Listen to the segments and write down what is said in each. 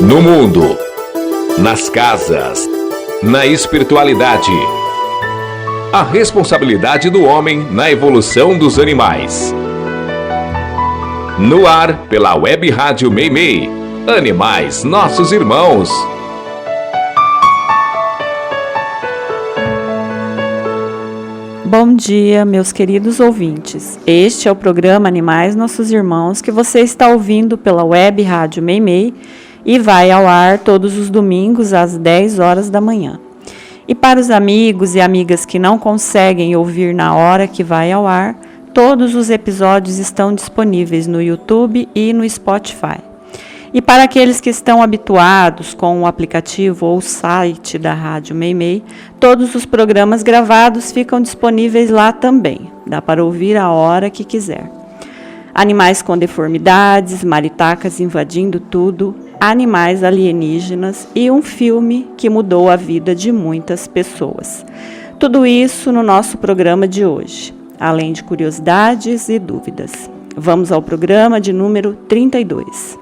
No mundo, nas casas, na espiritualidade. A responsabilidade do homem na evolução dos animais. No ar, pela Web Rádio Meimei. Animais, nossos irmãos. Bom dia, meus queridos ouvintes. Este é o programa Animais, Nossos Irmãos, que você está ouvindo pela Web Rádio Meimei e vai ao ar todos os domingos às 10 horas da manhã. E para os amigos e amigas que não conseguem ouvir na hora que vai ao ar, todos os episódios estão disponíveis no YouTube e no Spotify. E para aqueles que estão habituados com o aplicativo ou o site da Rádio Meimei, todos os programas gravados ficam disponíveis lá também. Dá para ouvir a hora que quiser. Animais com deformidades, maritacas invadindo tudo, animais alienígenas e um filme que mudou a vida de muitas pessoas. Tudo isso no nosso programa de hoje, além de curiosidades e dúvidas. Vamos ao programa de número 32.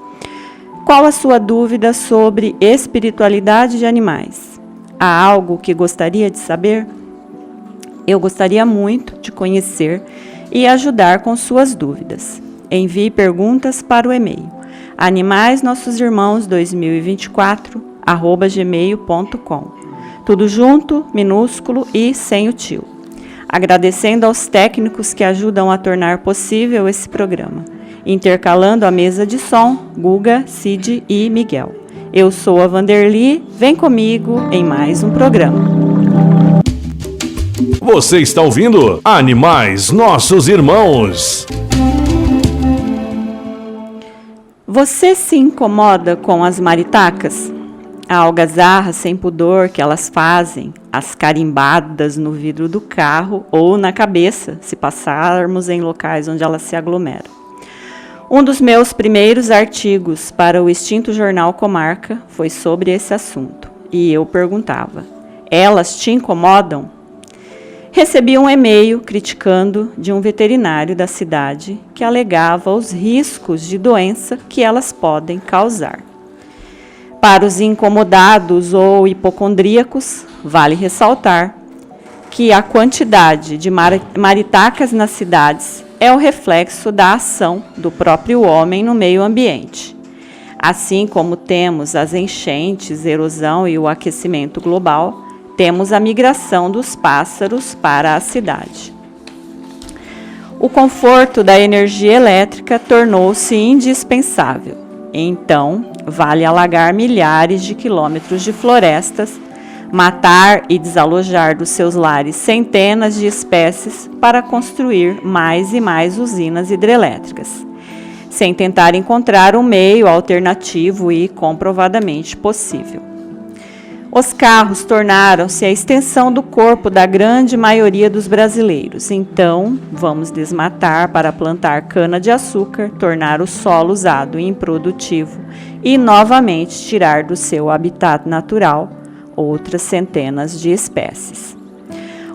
Qual a sua dúvida sobre espiritualidade de animais? Há algo que gostaria de saber? Eu gostaria muito de conhecer e ajudar com suas dúvidas. Envie perguntas para o e-mail animaisnossosimãos2024@gmail.com. Tudo junto, minúsculo e sem o tio. Agradecendo aos técnicos que ajudam a tornar possível esse programa. Intercalando a mesa de som, Guga, Cid e Miguel. Eu sou a Vanderly, vem comigo em mais um programa. Você está ouvindo Animais, Nossos Irmãos. Você se incomoda com as maritacas? A algazarra sem pudor que elas fazem, as carimbadas no vidro do carro ou na cabeça, se passarmos em locais onde elas se aglomeram. Um dos meus primeiros artigos para o extinto jornal Comarca foi sobre esse assunto. E eu perguntava, elas te incomodam? Recebi um e-mail criticando de um veterinário da cidade que alegava os riscos de doença que elas podem causar. Para os incomodados ou hipocondríacos, vale ressaltar que a quantidade de maritacas nas cidades é o reflexo da ação do próprio homem no meio ambiente. Assim como temos as enchentes, erosão e o aquecimento global, temos a migração dos pássaros para a cidade. O conforto da energia elétrica tornou-se indispensável. Então, vale alagar milhares de quilômetros de florestas, matar e desalojar dos seus lares centenas de espécies para construir mais e mais usinas hidrelétricas, sem tentar encontrar um meio alternativo e comprovadamente possível. Os carros tornaram-se a extensão do corpo da grande maioria dos brasileiros. Então, vamos desmatar para plantar cana-de-açúcar, tornar o solo usado improdutivo e novamente tirar do seu habitat natural outras centenas de espécies.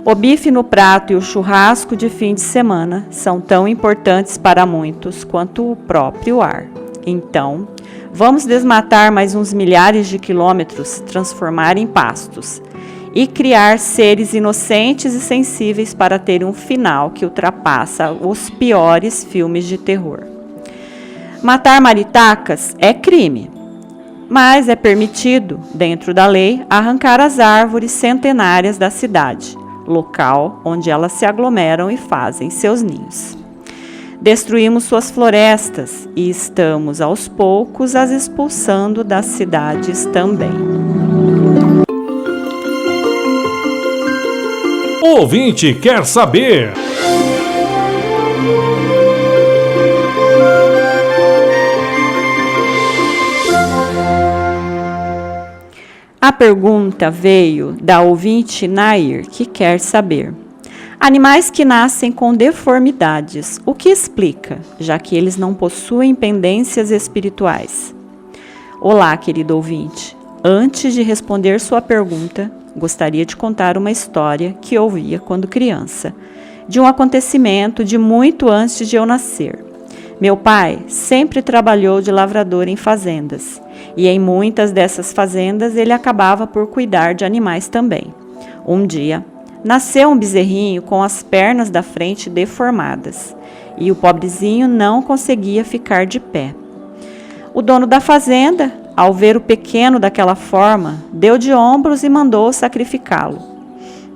O bife no prato e o churrasco de fim de semana são tão importantes para muitos quanto o próprio ar. Então, vamos desmatar mais uns milhares de quilômetros, transformar em pastos e criar seres inocentes e sensíveis para ter um final que ultrapassa os piores filmes de terror. Matar maritacas é crime. Mas é permitido, dentro da lei, arrancar as árvores centenárias da cidade, local onde elas se aglomeram e fazem seus ninhos. Destruímos suas florestas e estamos, aos poucos, as expulsando das cidades também. O ouvinte quer saber. A pergunta veio da ouvinte Nair, que quer saber. Animais que nascem com deformidades, o que explica, já que eles não possuem pendências espirituais? Olá, querido ouvinte. Antes de responder sua pergunta, gostaria de contar uma história que ouvia quando criança, de um acontecimento de muito antes de eu nascer. Meu pai sempre trabalhou de lavrador em fazendas, e em muitas dessas fazendas ele acabava por cuidar de animais também. Um dia, nasceu um bezerrinho com as pernas da frente deformadas, e o pobrezinho não conseguia ficar de pé. O dono da fazenda, ao ver o pequeno daquela forma, deu de ombros e mandou sacrificá-lo.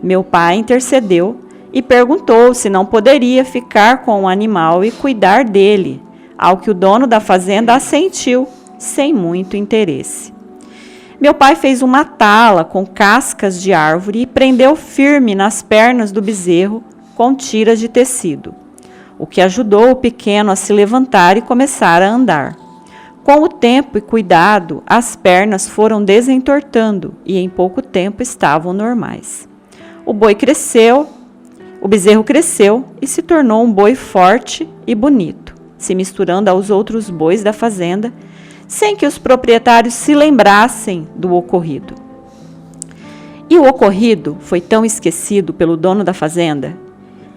Meu pai intercedeu e perguntou se não poderia ficar com o animal e cuidar dele, ao que o dono da fazenda assentiu, sem muito interesse. Meu pai fez uma tala com cascas de árvore e prendeu firme nas pernas do bezerro com tiras de tecido, o que ajudou o pequeno a se levantar e começar a andar. Com o tempo e cuidado, as pernas foram desentortando e em pouco tempo estavam normais. O bezerro cresceu e se tornou um boi forte e bonito, se misturando aos outros bois da fazenda, sem que os proprietários se lembrassem do ocorrido. E o ocorrido foi tão esquecido pelo dono da fazenda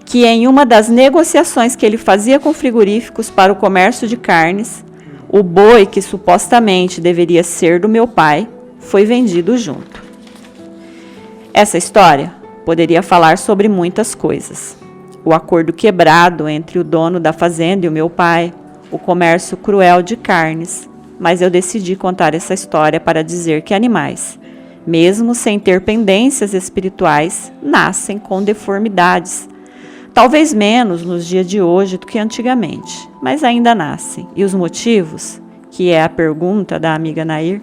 que, em uma das negociações que ele fazia com frigoríficos para o comércio de carnes, o boi que supostamente deveria ser do meu pai foi vendido junto. Essa história poderia falar sobre muitas coisas. O acordo quebrado entre o dono da fazenda e o meu pai, o comércio cruel de carnes, mas eu decidi contar essa história para dizer que animais, mesmo sem ter pendências espirituais, nascem com deformidades. Talvez menos nos dias de hoje do que antigamente, mas ainda nascem. E os motivos, que é a pergunta da amiga Nair,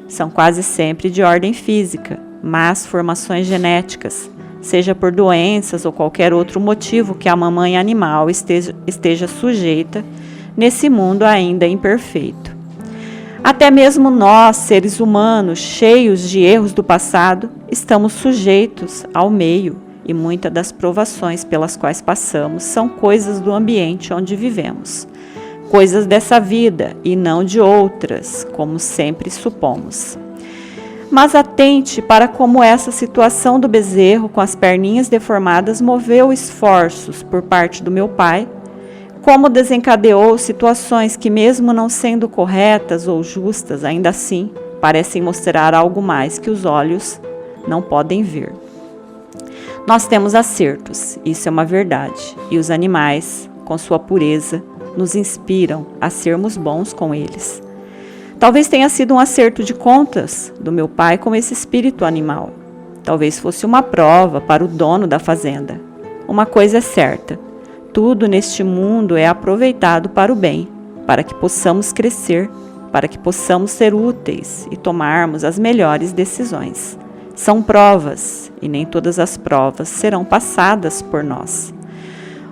são quase sempre de ordem física, más formações genéticas, seja por doenças ou qualquer outro motivo que a mamãe animal esteja sujeita nesse mundo ainda imperfeito. Até mesmo nós, seres humanos, cheios de erros do passado, estamos sujeitos ao meio, e muitas das provações pelas quais passamos são coisas do ambiente onde vivemos, coisas dessa vida e não de outras, como sempre supomos. Mas atente para como essa situação do bezerro com as perninhas deformadas moveu esforços por parte do meu pai, como desencadeou situações que, mesmo não sendo corretas ou justas, ainda assim parecem mostrar algo mais que os olhos não podem ver. Nós temos acertos, isso é uma verdade, e os animais, com sua pureza, nos inspiram a sermos bons com eles. Talvez tenha sido um acerto de contas do meu pai com esse espírito animal. Talvez fosse uma prova para o dono da fazenda. Uma coisa é certa: tudo neste mundo é aproveitado para o bem, para que possamos crescer, para que possamos ser úteis e tomarmos as melhores decisões. São provas, e nem todas as provas serão passadas por nós.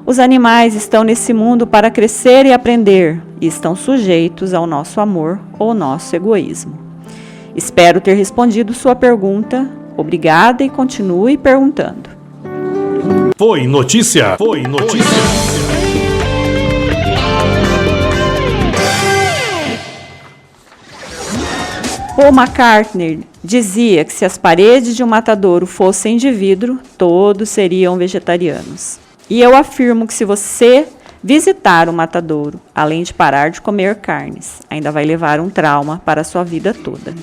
Os animais estão nesse mundo para crescer e aprender, e estão sujeitos ao nosso amor ou nosso egoísmo. Espero ter respondido sua pergunta. Obrigada e continue perguntando. Foi notícia. Paul McCartney dizia que se as paredes de um matadouro fossem de vidro, todos seriam vegetarianos. E eu afirmo que se você visitar o matadouro, além de parar de comer carnes, ainda vai levar um trauma para a sua vida toda.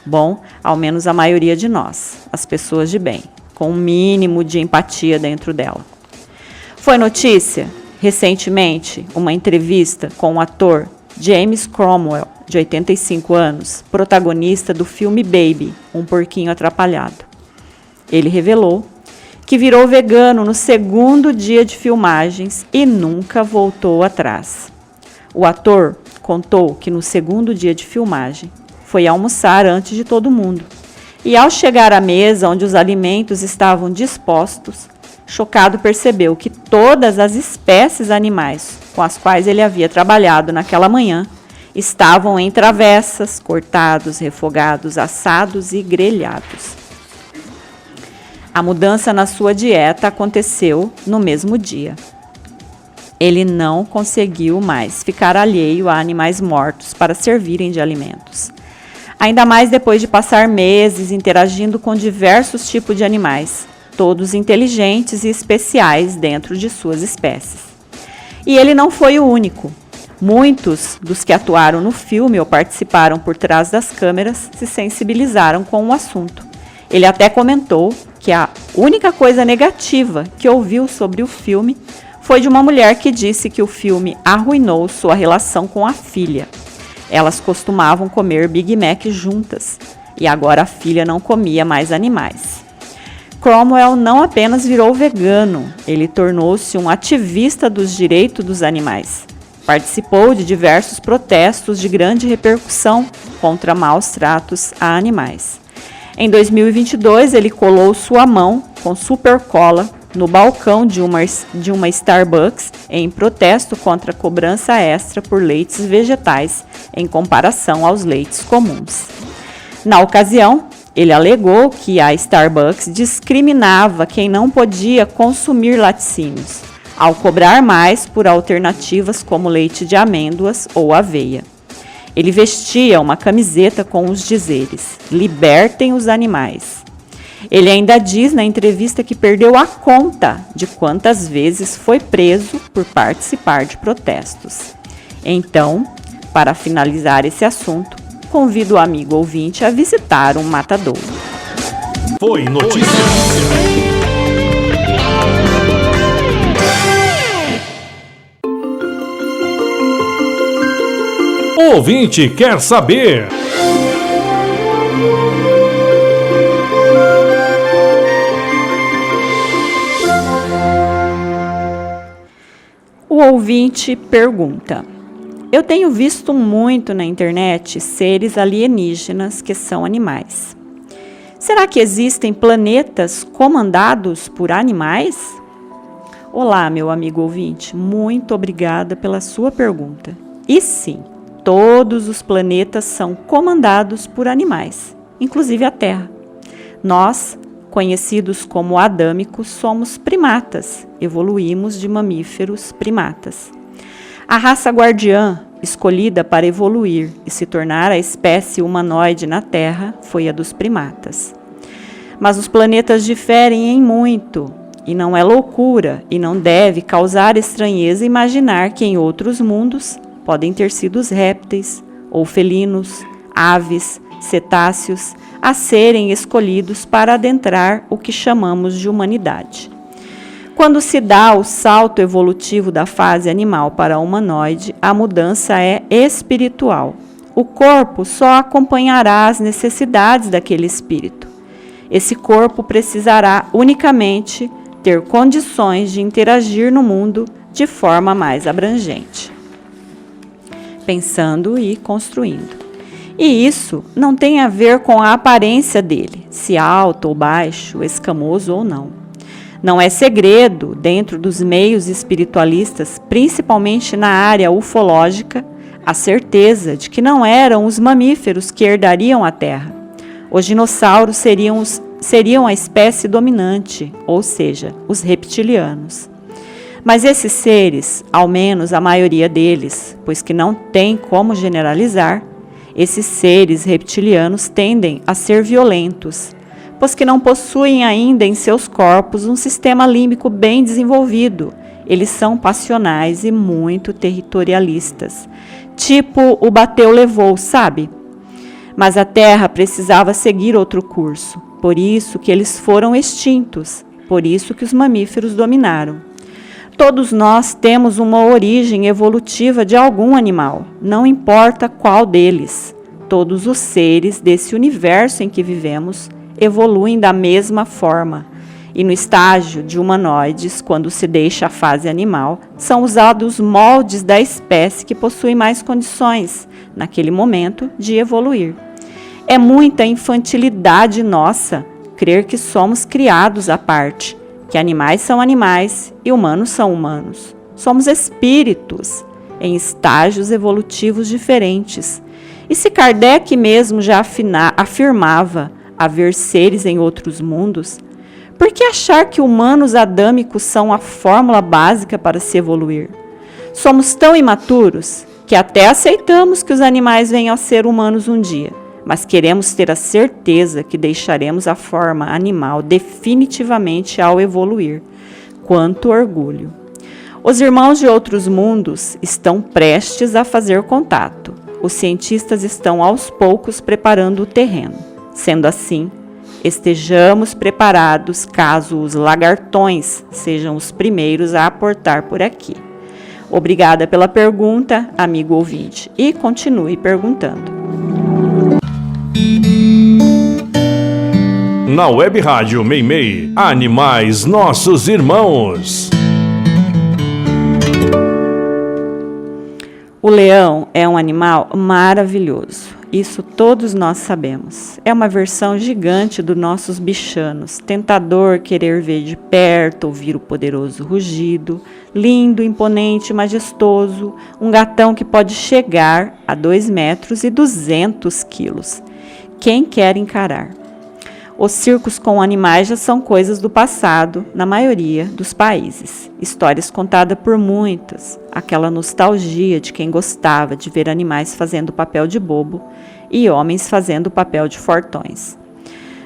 Bom, ao menos a maioria de nós, as pessoas de bem, com um mínimo de empatia dentro dela. Foi notícia, recentemente, uma entrevista com o ator James Cromwell, de 85 anos, protagonista do filme Baby, Um Porquinho Atrapalhado. Ele revelou que virou vegano no segundo dia de filmagens e nunca voltou atrás. O ator contou que no segundo dia de filmagem foi almoçar antes de todo mundo. E ao chegar à mesa onde os alimentos estavam dispostos, chocado percebeu que todas as espécies animais com as quais ele havia trabalhado naquela manhã estavam em travessas, cortados, refogados, assados e grelhados. A mudança na sua dieta aconteceu no mesmo dia. Ele não conseguiu mais ficar alheio a animais mortos para servirem de alimentos. Ainda mais depois de passar meses interagindo com diversos tipos de animais, todos inteligentes e especiais dentro de suas espécies. E ele não foi o único. Muitos dos que atuaram no filme ou participaram por trás das câmeras se sensibilizaram com o assunto. Ele até comentou que a única coisa negativa que ouviu sobre o filme foi de uma mulher que disse que o filme arruinou sua relação com a filha. Elas costumavam comer Big Mac juntas e agora a filha não comia mais animais. Cromwell não apenas virou vegano, ele tornou-se um ativista dos direitos dos animais. Participou de diversos protestos de grande repercussão contra maus tratos a animais. Em 2022, ele colou sua mão com super cola no balcão de uma Starbucks em protesto contra a cobrança extra por leites vegetais em comparação aos leites comuns. Na ocasião, ele alegou que a Starbucks discriminava quem não podia consumir laticínios, ao cobrar mais por alternativas como leite de amêndoas ou aveia. Ele vestia uma camiseta com os dizeres: "Libertem os animais". Ele ainda diz na entrevista que perdeu a conta de quantas vezes foi preso por participar de protestos. Então, para finalizar esse assunto, convido o amigo ouvinte a visitar um matadouro. Foi notícia. O ouvinte quer saber. O ouvinte pergunta: eu tenho visto muito na internet seres alienígenas que são animais. Será que existem planetas comandados por animais? Olá, meu amigo ouvinte, muito obrigada pela sua pergunta. E sim, todos os planetas são comandados por animais, inclusive a Terra. Nós, conhecidos como adâmicos, somos primatas, evoluímos de mamíferos primatas. A raça guardiã, escolhida para evoluir e se tornar a espécie humanoide na Terra, foi a dos primatas. Mas os planetas diferem em muito, e não é loucura e não deve causar estranheza imaginar que em outros mundos podem ter sido os répteis, ou felinos, aves, cetáceos, a serem escolhidos para adentrar o que chamamos de humanidade. Quando se dá o salto evolutivo da fase animal para humanoide, a mudança é espiritual. O corpo só acompanhará as necessidades daquele espírito. Esse corpo precisará unicamente ter condições de interagir no mundo de forma mais abrangente, pensando e construindo. E isso não tem a ver com a aparência dele, se alto ou baixo, escamoso ou não. Não é segredo, dentro dos meios espiritualistas, principalmente na área ufológica, a certeza de que não eram os mamíferos que herdariam a Terra. Os dinossauros seriam a espécie dominante, ou seja, os reptilianos. Mas esses seres, ao menos a maioria deles, pois que não tem como generalizar, esses seres reptilianos tendem a ser violentos, pois que não possuem ainda em seus corpos um sistema límbico bem desenvolvido. Eles são passionais e muito territorialistas, tipo o bateu-levou, sabe? Mas a Terra precisava seguir outro curso, por isso que eles foram extintos, por isso que os mamíferos dominaram. Todos nós temos uma origem evolutiva de algum animal, não importa qual deles. Todos os seres desse universo em que vivemos evoluem da mesma forma. E no estágio de humanoides, quando se deixa a fase animal, são usados moldes da espécie que possui mais condições, naquele momento, de evoluir. É muita infantilidade nossa crer que somos criados à parte, que animais são animais e humanos são humanos. Somos espíritos em estágios evolutivos diferentes. E se Kardec mesmo já afirmava haver seres em outros mundos, por que achar que humanos adâmicos são a fórmula básica para se evoluir? Somos tão imaturos que até aceitamos que os animais venham a ser humanos um dia, mas queremos ter a certeza que deixaremos a forma animal definitivamente ao evoluir. Quanto orgulho! Os irmãos de outros mundos estão prestes a fazer contato. Os cientistas estão aos poucos preparando o terreno. Sendo assim, estejamos preparados caso os lagartões sejam os primeiros a aportar por aqui. Obrigada pela pergunta, amigo ouvinte, e continue perguntando. Na Web Rádio Meimei, Animais Nossos Irmãos. O leão é um animal maravilhoso, isso todos nós sabemos. É uma versão gigante dos nossos bichanos, tentador querer ver de perto, ouvir o poderoso rugido, lindo, imponente, majestoso, um gatão que pode chegar a 2 metros e 200 quilos. Quem quer encarar? Os circos com animais já são coisas do passado, na maioria dos países. Histórias contadas por muitas, aquela nostalgia de quem gostava de ver animais fazendo papel de bobo e homens fazendo papel de fortões.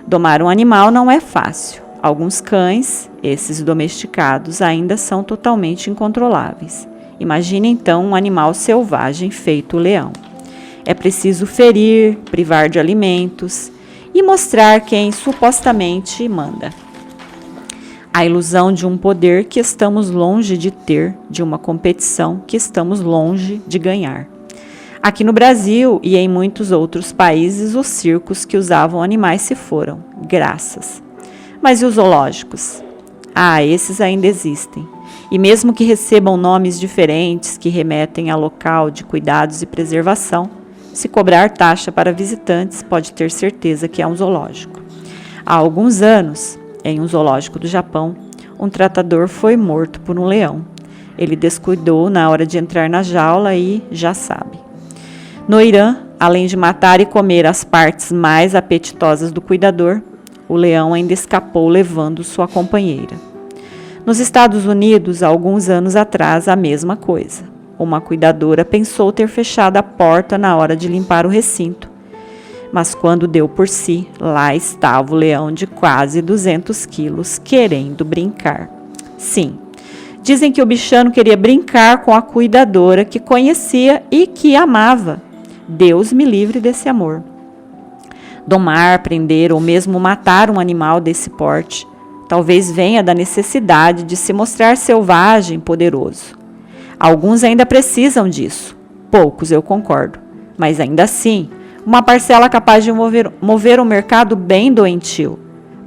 Domar um animal não é fácil. Alguns cães, esses domesticados, ainda são totalmente incontroláveis. Imagine então um animal selvagem feito leão. É preciso ferir, privar de alimentos e mostrar quem supostamente manda. A ilusão de um poder que estamos longe de ter, de uma competição que estamos longe de ganhar. Aqui no Brasil e em muitos outros países, os circos que usavam animais se foram, graças. Mas e os zoológicos? Esses ainda existem. E mesmo que recebam nomes diferentes que remetem a local de cuidados e preservação, se cobrar taxa para visitantes, pode ter certeza que é um zoológico. Há alguns anos, em um zoológico do Japão, um tratador foi morto por um leão. Ele descuidou na hora de entrar na jaula e já sabe. No Irã, além de matar e comer as partes mais apetitosas do cuidador, o leão ainda escapou levando sua companheira. Nos Estados Unidos, há alguns anos atrás, a mesma coisa. Uma cuidadora pensou ter fechado a porta na hora de limpar o recinto. Mas quando deu por si, lá estava o leão de quase 200 quilos, querendo brincar. Sim, dizem que o bichano queria brincar com a cuidadora que conhecia e que amava. Deus me livre desse amor. Domar, prender ou mesmo matar um animal desse porte, talvez venha da necessidade de se mostrar selvagem, poderoso. Alguns ainda precisam disso, poucos eu concordo, mas ainda assim, uma parcela capaz de mover um mercado bem doentio.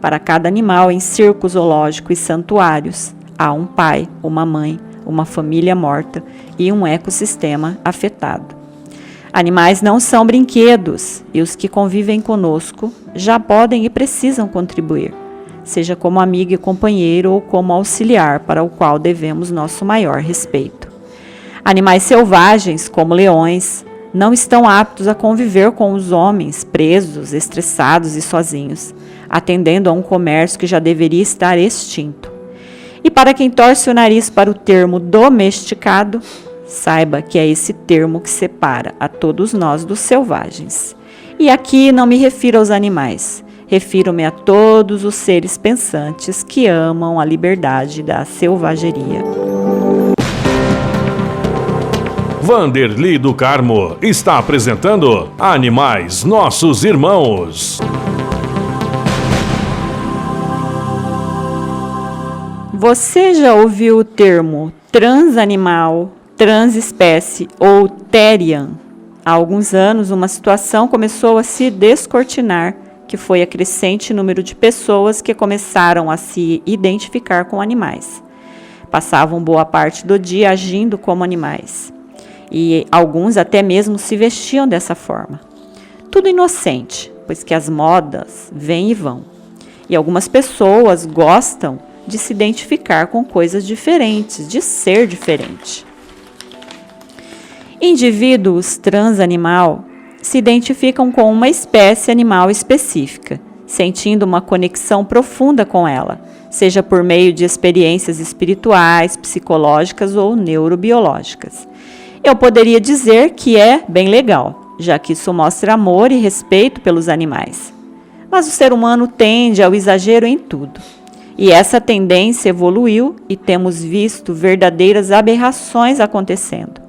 Para cada animal em circo, zoológico e santuários, há um pai, uma mãe, uma família morta e um ecossistema afetado. Animais não são brinquedos e os que convivem conosco já podem e precisam contribuir, seja como amigo e companheiro ou como auxiliar para o qual devemos nosso maior respeito. Animais selvagens, como leões, não estão aptos a conviver com os homens, presos, estressados e sozinhos, atendendo a um comércio que já deveria estar extinto. E para quem torce o nariz para o termo domesticado, saiba que é esse termo que separa a todos nós dos selvagens. E aqui não me refiro aos animais, refiro-me a todos os seres pensantes que amam a liberdade da selvageria. Vanderly do Carmo está apresentando Animais Nossos Irmãos. Você já ouviu o termo transanimal, transespécie ou therian? Há alguns anos, uma situação começou a se descortinar, que foi a crescente número de pessoas que começaram a se identificar com animais. Passavam boa parte do dia agindo como animais. E alguns até mesmo se vestiam dessa forma. Tudo inocente, pois que as modas vêm e vão. E algumas pessoas gostam de se identificar com coisas diferentes, de ser diferente. Indivíduos transanimal se identificam com uma espécie animal específica, sentindo uma conexão profunda com ela, seja por meio de experiências espirituais, psicológicas ou neurobiológicas. Eu poderia dizer que é bem legal, já que isso mostra amor e respeito pelos animais. Mas o ser humano tende ao exagero em tudo. E essa tendência evoluiu e temos visto verdadeiras aberrações acontecendo.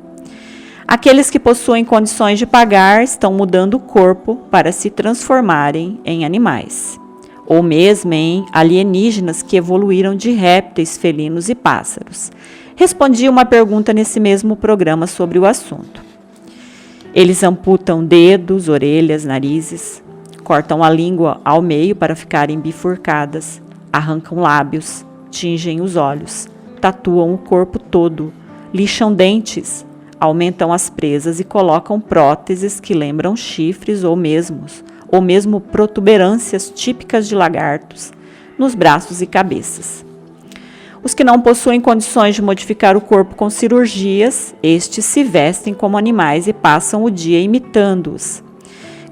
Aqueles que possuem condições de pagar estão mudando o corpo para se transformarem em animais, ou mesmo em alienígenas que evoluíram de répteis, felinos e pássaros. Respondi uma pergunta nesse mesmo programa sobre o assunto. Eles amputam dedos, orelhas, narizes, cortam a língua ao meio para ficarem bifurcadas, arrancam lábios, tingem os olhos, tatuam o corpo todo, lixam dentes, aumentam as presas e colocam próteses que lembram chifres ou mesmo protuberâncias típicas de lagartos nos braços e cabeças. Os que não possuem condições de modificar o corpo com cirurgias, estes se vestem como animais e passam o dia imitando-os.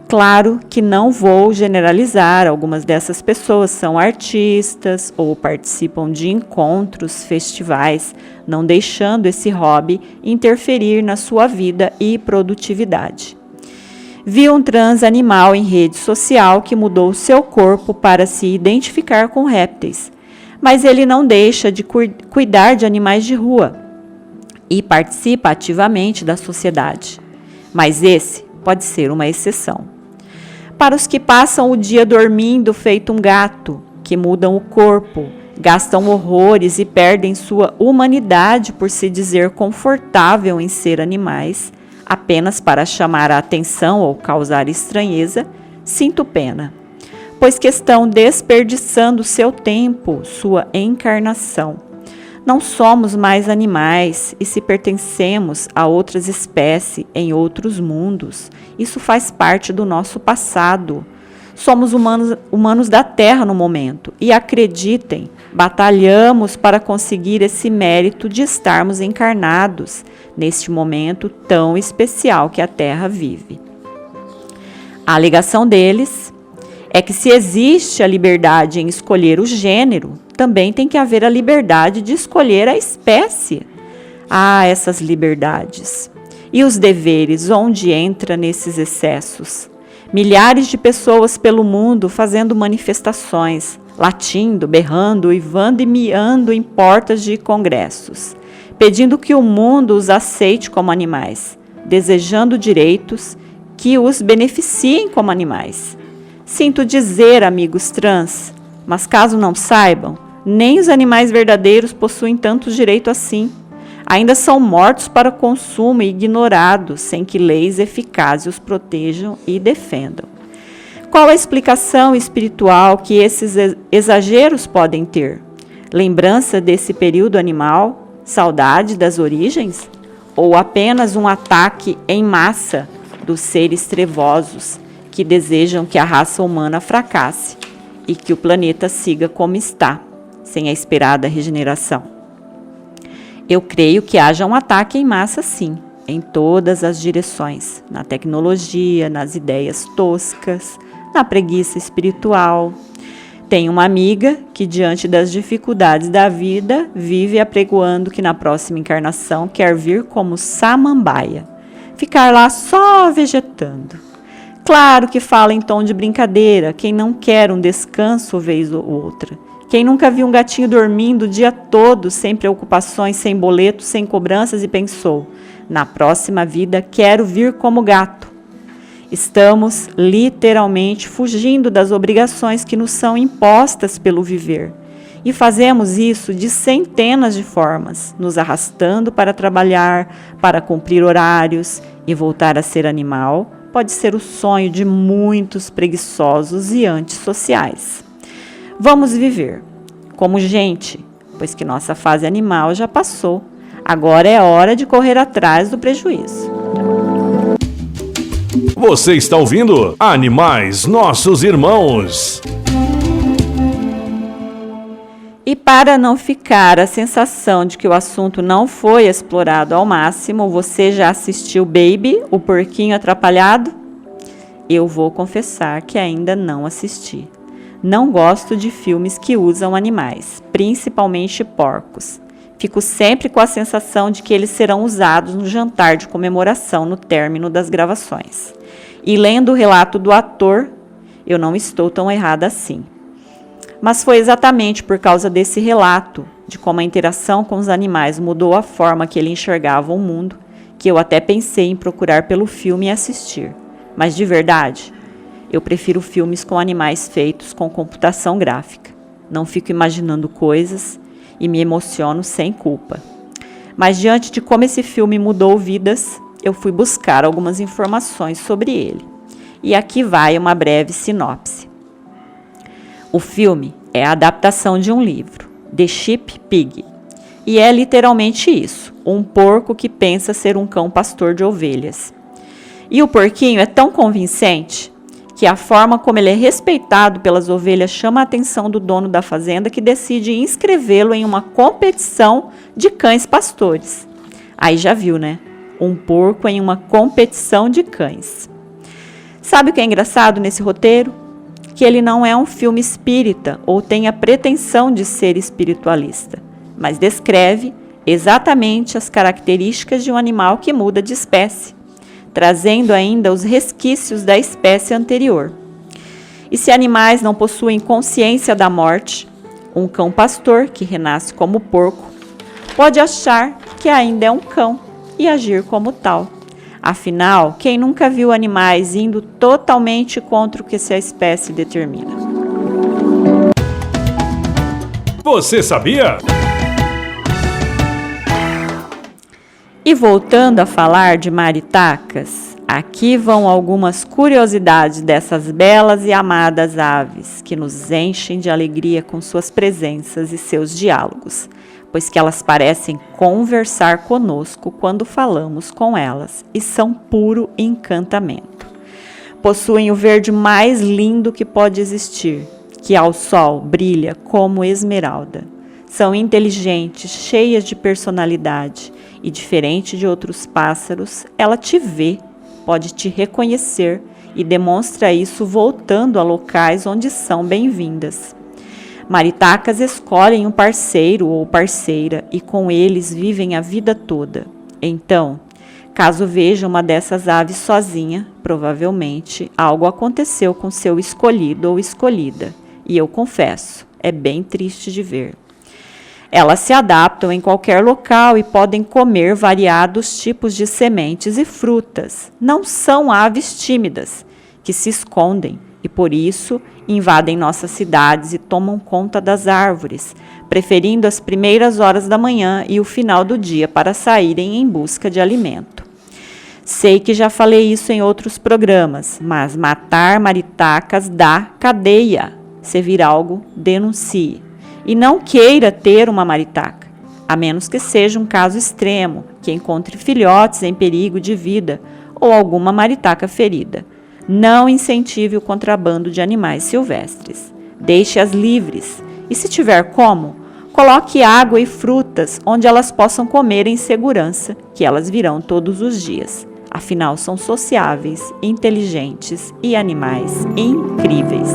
Claro que não vou generalizar, algumas dessas pessoas são artistas ou participam de encontros, festivais, não deixando esse hobby interferir na sua vida e produtividade. Vi um trans animal em rede social que mudou seu corpo para se identificar com répteis, mas ele não deixa de cuidar de animais de rua e participa ativamente da sociedade. Mas esse pode ser uma exceção. Para os que passam o dia dormindo feito um gato, que mudam o corpo, gastam horrores e perdem sua humanidade por se dizer confortável em ser animais, apenas para chamar a atenção ou causar estranheza, sinto pena, pois que estão desperdiçando seu tempo, sua encarnação. Não somos mais animais, e se pertencemos a outras espécies em outros mundos, isso faz parte do nosso passado. Somos humanos da Terra no momento, e acreditem, batalhamos para conseguir esse mérito de estarmos encarnados neste momento tão especial que a Terra vive. A alegação deles é que se existe a liberdade em escolher o gênero, também tem que haver a liberdade de escolher a espécie. Ah, essas liberdades! E os deveres, onde entra nesses excessos? Milhares de pessoas pelo mundo fazendo manifestações, latindo, berrando, uivando e miando em portas de congressos, pedindo que o mundo os aceite como animais, desejando direitos que os beneficiem como animais. Sinto dizer, amigos trans, mas caso não saibam, nem os animais verdadeiros possuem tanto direito assim. Ainda são mortos para consumo e ignorados, sem que leis eficazes os protejam e defendam. Qual a explicação espiritual que esses exageros podem ter? Lembrança desse período animal? Saudade das origens? Ou apenas um ataque em massa dos seres trevosos que desejam que a raça humana fracasse e que o planeta siga como está, sem a esperada regeneração? Eu creio que haja um ataque em massa, sim, em todas as direções, na tecnologia, nas ideias toscas, na preguiça espiritual. Tenho uma amiga que, diante das dificuldades da vida, vive apregoando que na próxima encarnação quer vir como samambaia, ficar lá só vegetando. Claro que fala em tom de brincadeira, quem não quer um descanso vez ou outra. Quem nunca viu um gatinho dormindo o dia todo, sem preocupações, sem boletos, sem cobranças e pensou, na próxima vida quero vir como gato. Estamos literalmente fugindo das obrigações que nos são impostas pelo viver. E fazemos isso de centenas de formas, nos arrastando para trabalhar, para cumprir horários e voltar a ser animal. Pode ser o sonho de muitos preguiçosos e antissociais. Vamos viver como gente, pois que nossa fase animal já passou. Agora é hora de correr atrás do prejuízo. Você está ouvindo Animais Nossos Irmãos. E para não ficar a sensação de que o assunto não foi explorado ao máximo, você já assistiu Baby, o Porquinho Atrapalhado? Eu vou confessar que ainda não assisti. Não gosto de filmes que usam animais, principalmente porcos. Fico sempre com a sensação de que eles serão usados no jantar de comemoração no término das gravações. E lendo o relato do ator, eu não estou tão errada assim. Mas foi exatamente por causa desse relato de como a interação com os animais mudou a forma que ele enxergava o mundo, que eu até pensei em procurar pelo filme e assistir. Mas de verdade, eu prefiro filmes com animais feitos com computação gráfica. Não fico imaginando coisas e me emociono sem culpa. Mas diante de como esse filme mudou vidas, eu fui buscar algumas informações sobre ele. E aqui vai uma breve sinopse. O filme é a adaptação de um livro, The Sheep Pig, e é literalmente isso, um porco que pensa ser um cão pastor de ovelhas. E o porquinho é tão convincente que a forma como ele é respeitado pelas ovelhas chama a atenção do dono da fazenda, que decide inscrevê-lo em uma competição de cães pastores. Aí já viu, né? Um porco em uma competição de cães. Sabe o que é engraçado nesse roteiro? Que ele não é um filme espírita ou tem a pretensão de ser espiritualista, mas descreve exatamente as características de um animal que muda de espécie, trazendo ainda os resquícios da espécie anterior. E se animais não possuem consciência da morte, um cão pastor que renasce como porco pode achar que ainda é um cão e agir como tal. Afinal, quem nunca viu animais indo totalmente contra o que essa espécie determina? Você sabia? E voltando a falar de maritacas, aqui vão algumas curiosidades dessas belas e amadas aves que nos enchem de alegria com suas presenças e seus diálogos, pois que elas parecem conversar conosco quando falamos com elas e são puro encantamento. Possuem o verde mais lindo que pode existir, que ao sol brilha como esmeralda. São inteligentes, cheias de personalidade e, diferente de outros pássaros, ela te vê, pode te reconhecer e demonstra isso voltando a locais onde são bem-vindas. Maritacas escolhem um parceiro ou parceira e com eles vivem a vida toda. Então, caso veja uma dessas aves sozinha, provavelmente algo aconteceu com seu escolhido ou escolhida. E eu confesso, é bem triste de ver. Elas se adaptam em qualquer local e podem comer variados tipos de sementes e frutas. Não são aves tímidas, que se escondem e, por isso, invadem nossas cidades e tomam conta das árvores, preferindo as primeiras horas da manhã e o final do dia para saírem em busca de alimento. Sei que já falei isso em outros programas, mas matar maritacas dá cadeia. Se vir algo, denuncie. E não queira ter uma maritaca, a menos que seja um caso extremo, que encontre filhotes em perigo de vida ou alguma maritaca ferida. Não incentive o contrabando de animais silvestres. Deixe-as livres e, se tiver como, coloque água e frutas onde elas possam comer em segurança, que elas virão todos os dias. Afinal, são sociáveis, inteligentes e animais incríveis.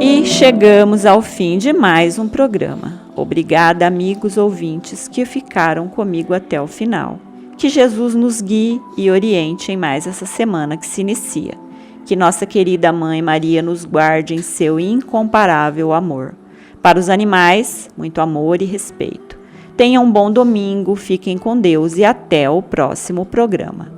E chegamos ao fim de mais um programa. Obrigada, amigos ouvintes que ficaram comigo até o final. Que Jesus nos guie e oriente em mais essa semana que se inicia. Que nossa querida Mãe Maria nos guarde em seu incomparável amor. Para os animais, muito amor e respeito. Tenham um bom domingo, fiquem com Deus e até o próximo programa.